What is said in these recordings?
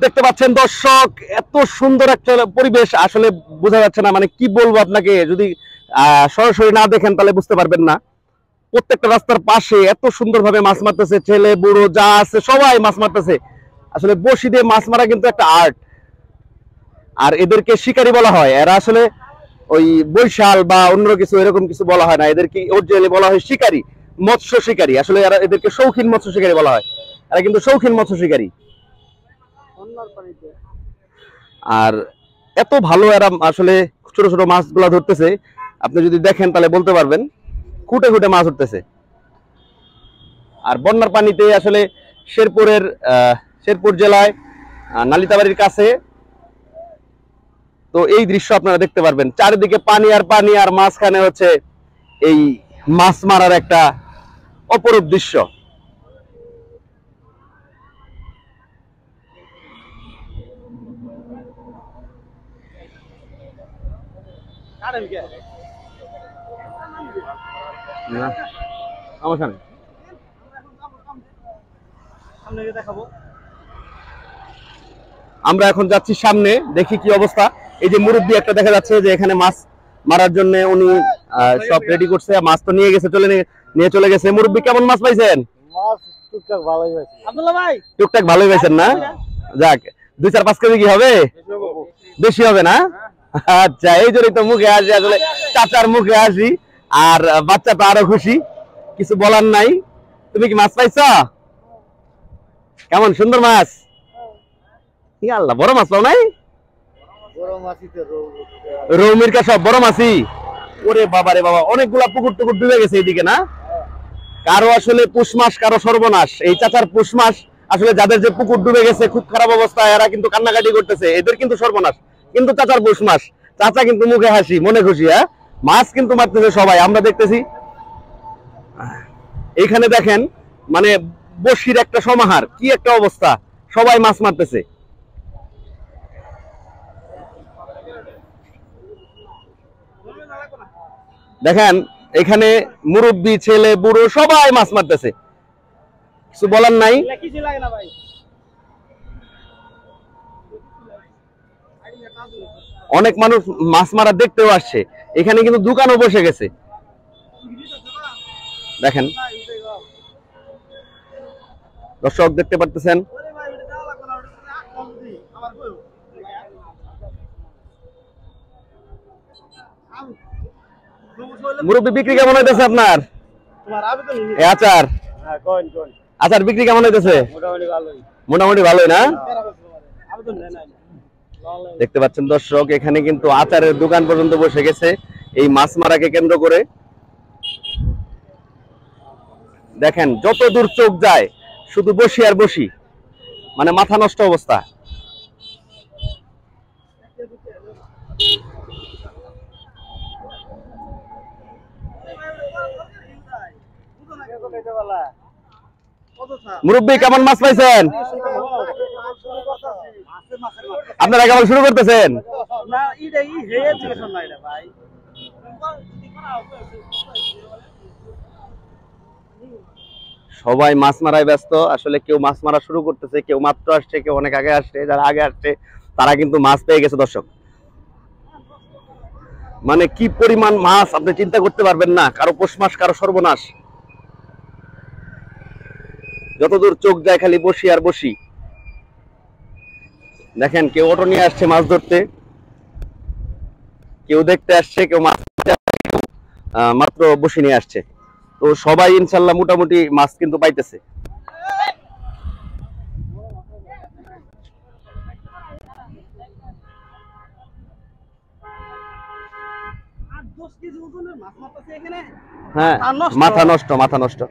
দেখতে পাচ্ছেন দর্শক, এত সুন্দর একটা পরিবেশ আসলে বোঝা যাচ্ছে না, মানে কি বলবো আপনাকে, যদি সরাসরি না দেখেন তাহলে বুঝতে পারবেন না। প্রত্যেকটা রাস্তার পাশে এত সুন্দরভাবে মাছ মারতেছে, ছেলে বুড়ো যা আছে সবাই মাছ মারতেছে। আসলে বড়শি দিয়ে মাছ মারা কিন্তু একটা আর্ট, আর এদেরকে শিকারী বলা হয়। এরা আসলে ওই বৈশাল বা অন্য কিছু এরকম কিছু বলা হয় না, এদেরকে অরিজিনালি বলা হয় শিকারী, মৎস্য শিকারী। আসলে এরা এদেরকে শৌখিন মৎস্য শিকারী বলা হয়, এরা কিন্তু শৌখিন মৎস্য শিকারী। আর এত ভালো এরা আসলে ছোট ছোট মাছগুলা ধরতেছে, আপনি যদি দেখেন তাহলে বলতে পারবেন খুঁটে খুঁটে মাছ উঠতেছে। আর বন্যার পানিতে আসলে শেরপুর জেলায় নালিতাবাড়ির কাছে তো এই দৃশ্য আপনারা দেখতে পারবেন, চারিদিকে পানি আর পানি, আর মাঝখানে হচ্ছে এই মাছ মারার একটা অপরূপ দৃশ্য। আমরা এখন যাচ্ছি সামনে, দেখি কি অবস্থা। এই যে মুরব্বী একটা দেখা যাচ্ছে যে এখানে মাছ মারার জন্য উনি সব রেডি করছে, মাছ তো নিয়ে গেছে, নিয়ে চলে গেছে। মুরব্বী কেমন মাছ পাইছেন? টুকটাক ভালোই পাইছেন না? যাক, 2-4-5 কেজি কি হবে? বেশি হবে না? আচ্ছা, এই জন্যই তো মুখে হাসি, আসলে চাচার মুখে হাসি, আর বাচ্চা তো আরো খুশি, কিছু বলার নাই। তুমি কি মাছ পাইছ? কেমন সুন্দর মাছ? আল্লাহ, বড় মাছ পাও নাই? রৌমিরকা সব বড় মাছই। ওরে বাবা রে বাবা, অনেকগুলা পুকুর টুকুর ডুবে গেছে এইদিকে না? কারো আসলে পুষ মাস, কারো সর্বনাশ। এই চাচার পুষ মাস, আসলে যাদের যে পুকুর ডুবে গেছে খুব খারাপ অবস্থা, এরা কিন্তু কান্নাকাটি করতেছে, এদের কিন্তু সর্বনাশ। কিন্তু চাচার পুষ মাস, চাচা কিন্তু মুখে হাসি, মনে খুশি। হ্যাঁ, মাছ কিন্তু মারতেছে সবাই, আমরা দেখতেছি। এইখানে দেখেন, মানে বড়শির একটা সমাহার, কি একটা অবস্থা, সবাই মাছ মারতেছে। দেখেন এখানে মুরব্বী, ছেলে বুড়ো সবাই মাছ মারতেছে, কিছু বলার নাই। অনেক মানুষ মাছ মারা দেখতেও আসছে, এখানে কিন্তু দোকানও বসে গেছে। দেখেন দর্শক, দেখতে পারতেছেন। মুরব্বী, বিক্রি কেমন হইতেছে আপনার? আচার আচার বিক্রি কেমন হইতেছে? মোটামুটি ভালোই না? দেখতে পাচ্ছেন দর্শক, এখানে কিন্তু আচারের দোকান পর্যন্ত বসে গেছে এই মাছ মারাকে কেন্দ্র করে। দেখেন যত দূর চোখ যায় শুধু বসি আর বসি, মানে মাথা নষ্ট অবস্থা। মুরব্বী, কেমন মাছ পাইছেন? আপনারা কেমন শুরু করতেছেন? সবাই মাছ মারায় ব্যস্ত, আসলে কেউ মাছ মারা শুরু করতেছে, কেউ মাত্র আসছে, কেউ অনেক আগে আসছে। যারা আগে আসছে তারা কিন্তু মাছ পেয়ে গেছে দর্শক। মানে কি পরিমাণ মাছ আপনি চিন্তা করতে পারবেন না, কারো পৌষ মাস, কারো সর্বনাশ। যতদূর চোখ যায় খালি বসি আর বসি। দেখেন কেউ অটো নিয়ে আসছে মাছ ধরতে, কেউ দেখতে আসছে, কেউ মাছ মাত্র বসি নিয়ে আসছে। তো সবাই ইনশাল্লাহ মোটামুটি মাছ কিন্তু পাইতেছে। হ্যাঁ, মাথা নষ্ট, মাথা নষ্ট।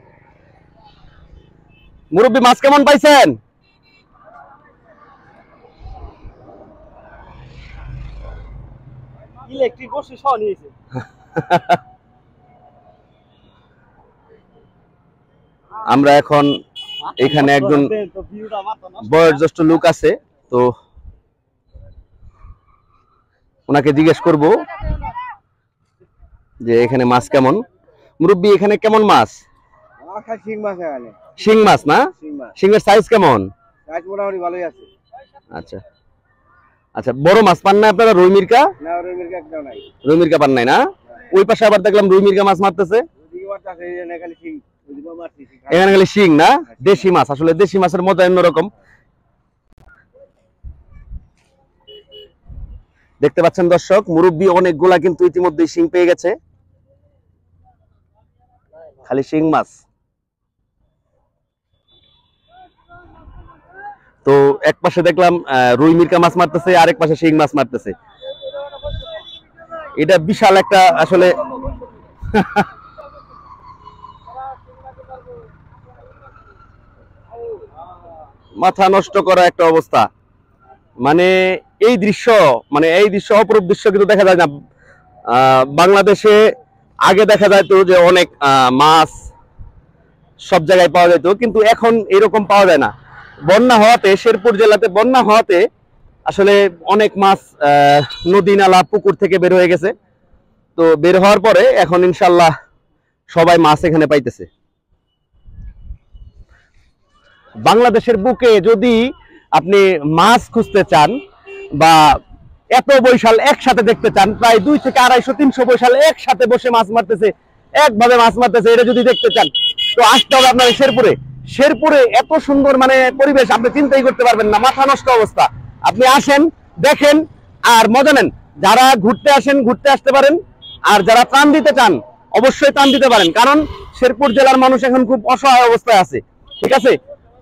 মুরব্বী, মাছ কেমন পাইছেন? ইলেকট্রিক বসে সহ নিয়েছে। আমরা এখন এখানে একজন বয়োজ্যেষ্ঠ লোক আছে, তো ওনাকে জিজ্ঞেস করব যে এখানে মাছ কেমন। মুরব্বী, এখানে কেমন মাছ? শিং মাছ না? শিংয়ের সাইজ কেমন? মোটামুটি ভালোই আছে। আচ্ছা আচ্ছা, বড় মাছ পান না আপনারা? রুই মির্কা? না, রুই মির্কা একটাও নাই। রুই মির্কা পান নাই না? ওই পাশে আবার দেখলাম রুই মির্কা মাছ মারতেছে। এখানে খালি শিং না, দেশি মাছ। আসলে দেশি মাছের মজা অন্যরকম। দেখতে পাচ্ছেন দর্শক, মুরব্বি অনেকগুলা কিন্তু ইতিমধ্যে শিং পেয়ে গেছে। খালি শিং মাছ। তো এক পাশে দেখলাম রুই মির্কা মাছ মারতেছে, আরেক পাশে শিং মাছ মারতেছে। এটা বিশাল একটা আসলে মাথা নষ্ট করা একটা অবস্থা। মানে এই দৃশ্য অপরূপ দৃশ্য কিন্তু দেখা যায় না বাংলাদেশে। আগে দেখা যায় তো যে অনেক মাছ সব জায়গায় পাওয়া যেত, কিন্তু এখন এরকম পাওয়া যায় না। বন্যা হওয়াতে, শেরপুর জেলাতে বন্যা হওয়াতে আসলে অনেক মাছ নদী নালা পুকুর থেকে বের হয়ে গেছে। তো বের হওয়ার পরে এখন ইনশাল্লাহ সবাই মাছ এখানে পাইতেছে। বাংলাদেশের বুকে যদি আপনি মাছ খুঁজতে চান বা এত বৈশাল একসাথে দেখতে চান, প্রায় 200 থেকে 250 300 বৈশাল একসাথে বসে মাছ মারতেছে, একভাবে মাছ মারতেছে, এটা যদি দেখতে চান তো আসতে হবে আপনার শেরপুরে। শেরপুরে এত সুন্দর মানে পরিবেশ আপনি চিন্তাই করতে পারবেন না, মাথা নষ্ট অবস্থা। আপনি আসেন, দেখেন আর মজা নেন। যারা ঘুরতে আসেন ঘুরতে আসতে পারেন, আর যারা ত্রাণ দিতে চান অবশ্যই ত্রাণ দিতে পারেন, কারণ শেরপুর জেলার মানুষ এখন খুব অসহায় অবস্থায় আছে। ঠিক আছে,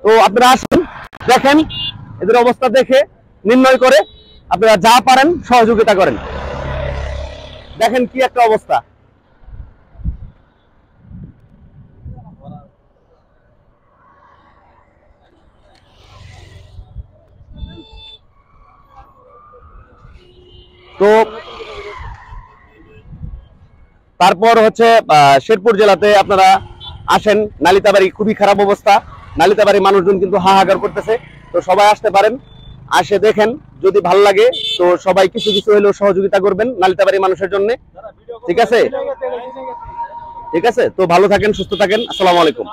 তো আপনারা আসেন, দেখেন, এদের অবস্থা দেখে নির্ণয় করে আপনারা যা পারেন সহযোগিতা করেন। দেখেন কি একটা অবস্থা। তো তারপর হচ্ছে শেরপুর জেলাতে আপনারা আসেন, নালিতাবাড়ি খুবই খারাপ অবস্থা। নালিতাবাড়ি মানুষজন কিন্তু হাহাকার করতেছে। তো সবাই আসতে পারেন, আসে দেখেন, যদি ভালো লাগে তো সবাই কিছু কিছু হলেও সহযোগিতা করবেন নালিতাবাড়ি মানুষের জন্য। ঠিক আছে, ঠিক আছে। তো ভালো থাকেন, সুস্থ থাকেন। আসসালামু আলাইকুম।